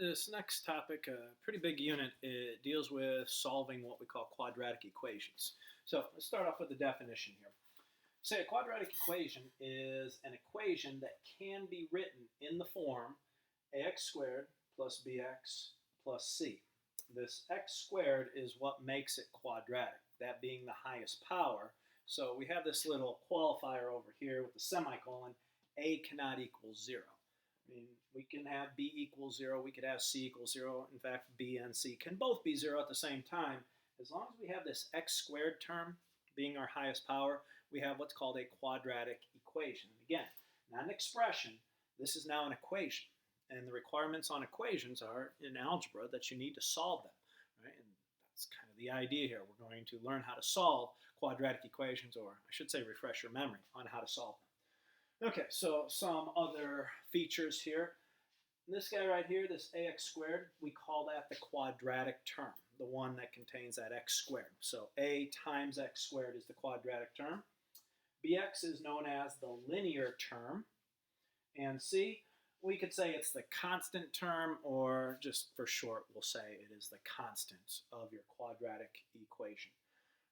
This next topic, a pretty big unit, it deals with solving what we call quadratic equations. So let's start off with the definition here. Say a quadratic equation is an equation that can be written in the form ax squared plus bx plus c. This x squared is what makes it quadratic, that being the highest power. So we have this little qualifier over here with the semicolon, a cannot equal 0. I mean, we can have b equals 0, we could have c equals 0. In fact, b and c can both be 0 at the same time. As long as we have this x squared term being our highest power, we have what's called a quadratic equation. Again, not an expression, this is now an equation. And the requirements on equations are in algebra that you need to solve them, right? And that's kind of the idea here. We're going to learn how to solve quadratic equations, or I should say refresh your memory on how to solve them. Okay, so some other features here. This guy right here, this ax squared, we call that the quadratic term, the one that contains that x squared. So a times x squared is the quadratic term. Bx is known as the linear term. And c, we could say it's the constant term, or just for short, we'll say it is the constant of your quadratic equation.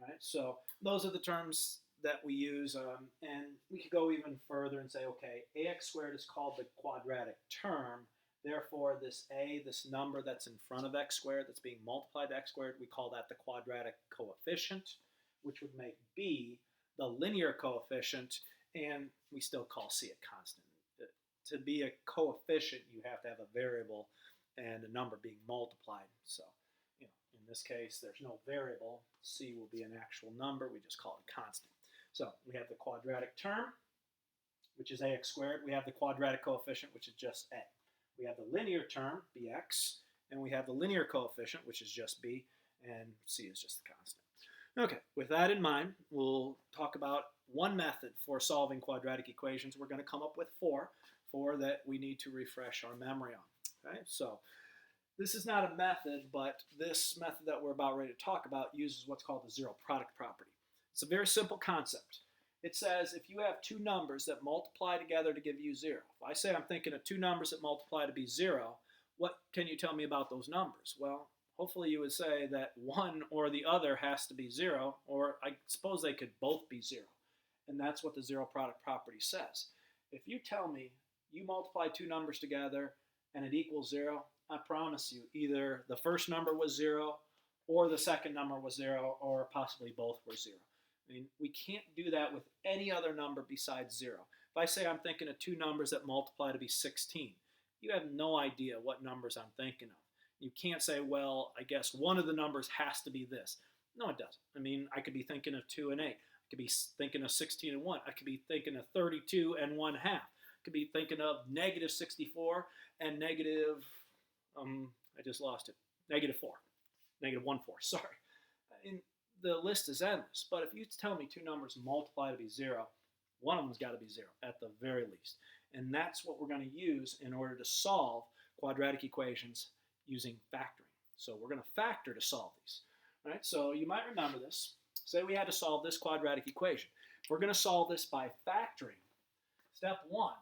Right? So those are the terms that we use, and we could go even further and say, okay, ax squared is called the quadratic term. Therefore, this a, this number that's in front of x squared, that's being multiplied to x squared, we call that the quadratic coefficient, which would make b the linear coefficient, and we still call c a constant. To be a coefficient, you have to have a variable and a number being multiplied. So, in this case, there's no variable. C will be an actual number. We just call it a constant. So we have the quadratic term, which is ax squared. We have the quadratic coefficient, which is just a. We have the linear term, bx, and we have the linear coefficient, which is just b, and c is just the constant. Okay, with that in mind, we'll talk about one method for solving quadratic equations. We're going to come up with four that we need to refresh our memory on. Okay, so this is not a method, but this method that we're about ready to talk about uses what's called the zero product property. It's a very simple concept. It says if you have two numbers that multiply together to give you 0. If I say I'm thinking of two numbers that multiply to be 0, what can you tell me about those numbers? Well, hopefully you would say that one or the other has to be 0, or I suppose they could both be 0. And that's what the zero product property says. If you tell me you multiply two numbers together and it equals 0, I promise you either the first number was 0 or the second number was 0, or possibly both were 0. I mean, we can't do that with any other number besides 0. If I say I'm thinking of two numbers that multiply to be 16, you have no idea what numbers I'm thinking of. You can't say, well, I guess one of the numbers has to be this. No, it doesn't. I mean, I could be thinking of 2 and 8. I could be thinking of 16 and 1. I could be thinking of 32 and 1/2. I could be thinking of negative 64 and negative, I just lost it, negative 4. Negative 1/4, sorry. And the list is endless. But if you tell me two numbers multiply to be 0, one of them's got to be 0 at the very least. And that's what we're going to use in order to solve quadratic equations using factoring. So we're going to factor to solve these. All right, so you might remember this. Say we had to solve this quadratic equation. If we're going to solve this by factoring, step 1,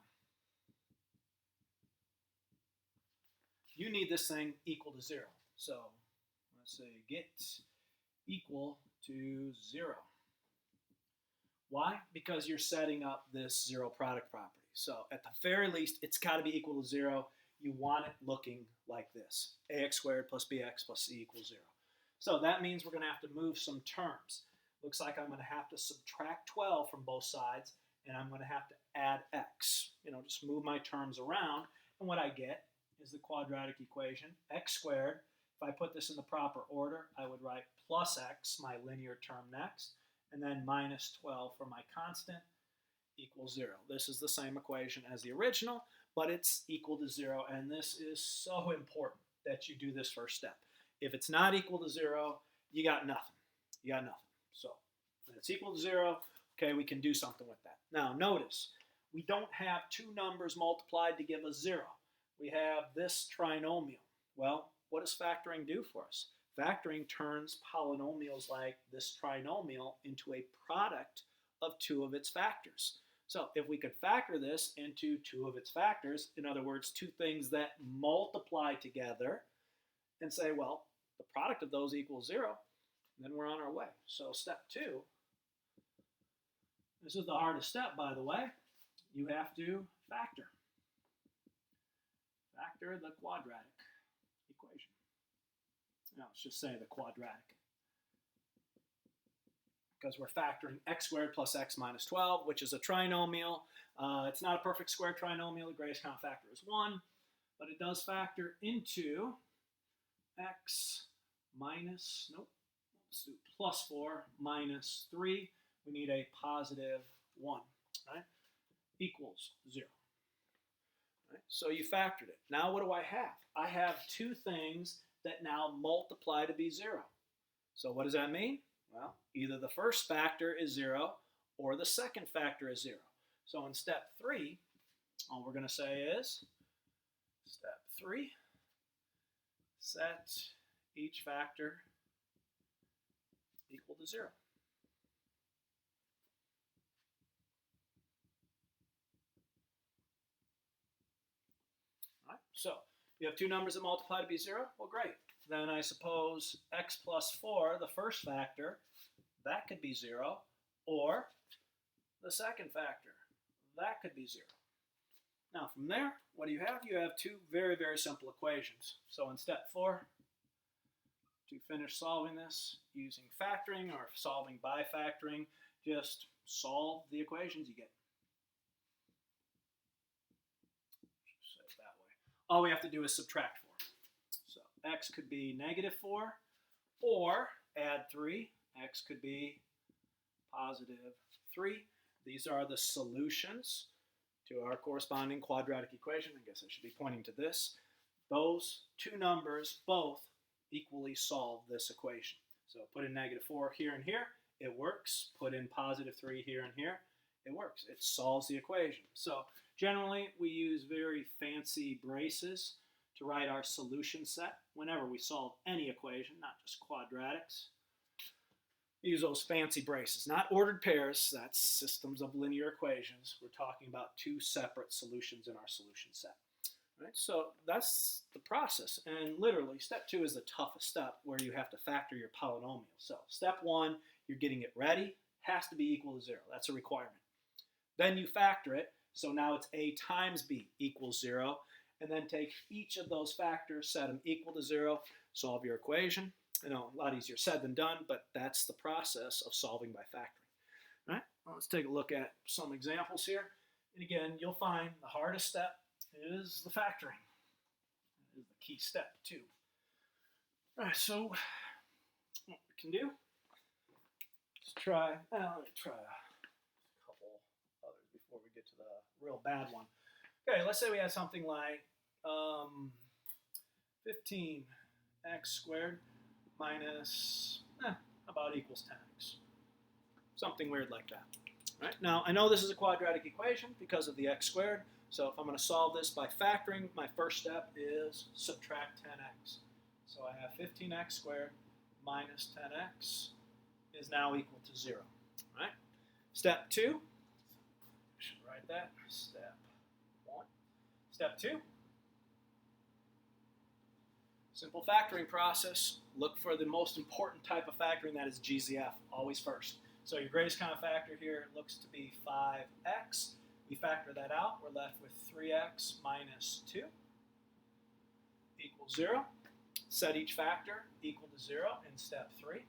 you need this thing equal to 0. So let's say get equal to 0. Why? Because you're setting up this zero product property. So at the very least, it's got to be equal to 0. You want it looking like this. ax squared plus bx plus c equals 0. So that means we're going to have to move some terms. Looks like I'm going to have to subtract 12 from both sides, and I'm going to have to add x. Just move my terms around, and what I get is the quadratic equation, x squared. If I put this in the proper order, I would write plus x, my linear term next, and then minus 12 for my constant equals 0. This is the same equation as the original, but it's equal to 0, and this is so important that you do this first step. If it's not equal to 0, you got nothing. You got nothing. So when it's equal to 0, okay, we can do something with that. Now notice, we don't have two numbers multiplied to give us 0. We have this trinomial. Well, what does factoring do for us? Factoring turns polynomials like this trinomial into a product of two of its factors. So if we could factor this into two of its factors, in other words, two things that multiply together, and say, well, the product of those equals 0, then we're on our way. So step 2, this is the hardest step, by the way. You have to factor. Factor the quadratic equation. Now, let's just say the quadratic. Because we're factoring x squared plus x minus 12, which is a trinomial. It's not a perfect square trinomial. The greatest common factor is 1. But it does factor into x minus, nope, let's do plus 4 minus 3. We need a positive 1, right? Equals 0. Right? So you factored it. Now what do I have? I have two things that now multiply to be 0. So what does that mean? Well, either the first factor is 0 or the second factor is 0. So in step 3, all we're going to say is, step 3, set each factor equal to 0. All right, so you have two numbers that multiply to be 0. Well, great. Then I suppose x plus 4, the first factor, that could be 0, or the second factor, that could be 0. Now from there, what do you have? You have two very, very simple equations. So in step 4, to finish solving this using factoring or solving by factoring, just solve the equations you get. Say it that way. All we have to do is subtract 4. So x could be negative 4, or add 3. X could be positive 3. These are the solutions to our corresponding quadratic equation. I guess I should be pointing to this. Those two numbers both equally solve this equation. So put in negative 4 here and here, it works. Put in positive 3 here and here, it works. It solves the equation. So generally, we use very fancy braces to write our solution set whenever we solve any equation, not just quadratics. We use those fancy braces, not ordered pairs. That's systems of linear equations. We're talking about two separate solutions in our solution set. Right? So that's the process. And literally, step 2 is the toughest step, where you have to factor your polynomial. So step 1, you're getting it ready, has to be equal to 0. That's a requirement. Then you factor it, so now it's a times b equals 0. And then take each of those factors, set them equal to 0, solve your equation. You know, a lot easier said than done, but that's the process of solving by factoring. All right, well, let's take a look at some examples here. And again, you'll find the hardest step is the factoring. That is the key step, too. All right, so what we can do is try, let me try a couple others before we get to the real bad one. Okay, let's say we had something like 15x squared minus about equals 10x. Something weird like that. Right? Now, I know this is a quadratic equation because of the x squared. So if I'm going to solve this by factoring, my first step is subtract 10x. So I have 15x squared minus 10x is now equal to 0. Right? Step 2, I should write that. Step 1. Step 2, simple factoring process. Look for the most important type of factoring, that is GZF, always first. So your greatest common factor here looks to be 5x. We factor that out. We're left with 3x minus 2 equals 0. Set each factor equal to 0 in step 3.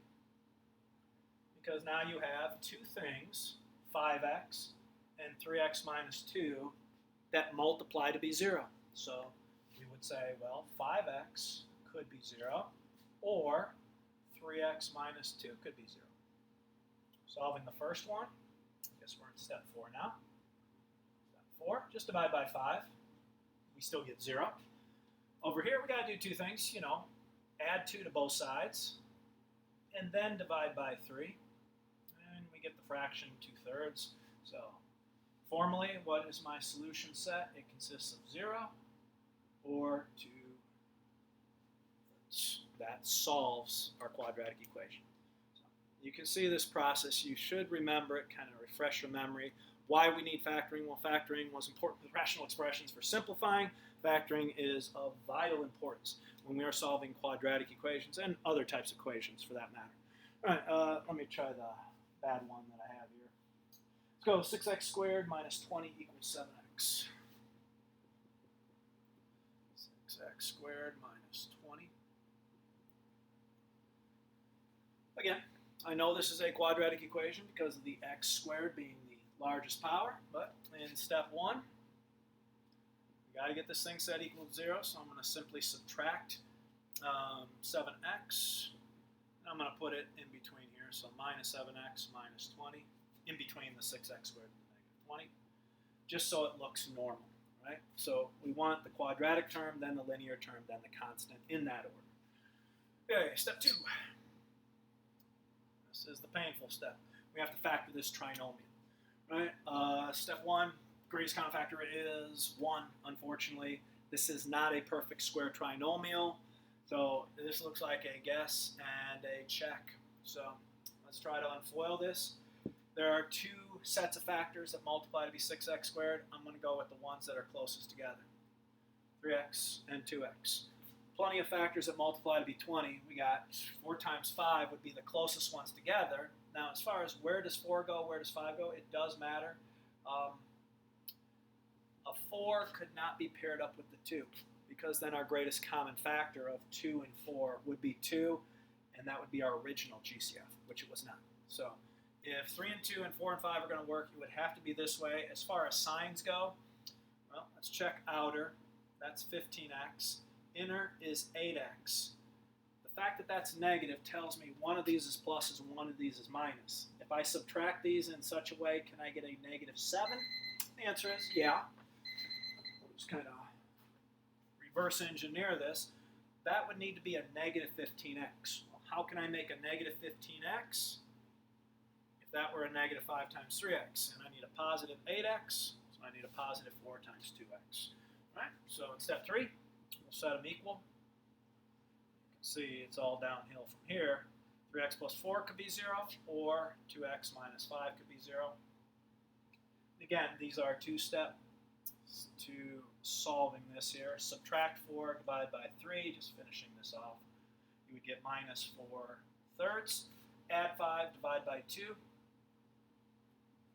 Because now you have two things, 5x and 3x minus 2, that multiply to be 0. So we would say, well, 5x could be 0, or 3x minus 2 could be 0. Solving the first one, I guess we're in step 4 now. Step 4, just divide by 5. We still get 0. Over here, we got to do two things, you know, add 2 to both sides, and then divide by 3. And we get the fraction 2/3. So formally, what is my solution set? It consists of 0 or 2. That solves our quadratic equation. So you can see this process. You should remember it, kind of refresh your memory. Why we need factoring? Well, factoring was important with rational expressions for simplifying. Factoring is of vital importance when we are solving quadratic equations and other types of equations for that matter. All right, let me try the bad one that I have here. Let's go 6x squared minus 20 equals 7x. 6x squared minus 20. Again, I know this is a quadratic equation because of the x squared being the largest power, but in step 1, we got to get this thing set equal to 0, so I'm going to simply subtract 7x, and I'm going to put it in between here, so minus 7x minus 20, in between the 6x squared and the negative 20, just so it looks normal, right? So we want the quadratic term, then the linear term, then the constant in that order. Okay, step 2. This is the painful step. We have to factor this trinomial, right? Step 1, greatest common factor is 1, unfortunately. This is not a perfect square trinomial, so this looks like a guess and a check. So let's try to unfoil this. There are 2 sets of factors that multiply to be 6x squared. I'm going to go with the ones that are closest together, 3x and 2x. Plenty of factors that multiply to be 20. We got 4 times 5 would be the closest ones together. Now, as far as where does 4 go, where does 5 go, it does matter. A 4 could not be paired up with the 2 because then our greatest common factor of 2 and 4 would be 2, and that would be our original GCF, which it was not. So if 3 and 2 and 4 and 5 are going to work, it would have to be this way. As far as signs go, well, let's check outer. That's 15x. Inner is 8x. The fact that that's negative tells me one of these is pluses and one of these is minus. If I subtract these in such a way, can I get a negative 7? The answer is yeah. We'll just kind of reverse engineer this. That would need to be a negative 15x. Well, how can I make a negative 15x? If that were a negative 5 times 3x, and I need a positive 8x, so I need a positive 4 times 2x. All right, so in step 3, we'll set them equal. You can see it's all downhill from here. 3x plus 4 could be 0, or 2x minus 5 could be 0. Again, these are 2 steps to solving this here. Subtract 4, divide by 3, just finishing this off. You would get minus 4 thirds. Add 5, divide by 2.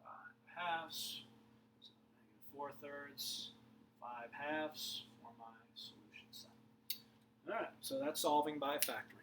5 halves. So negative 4 thirds, 5 halves for my solution set. All right, so that's solving by factoring.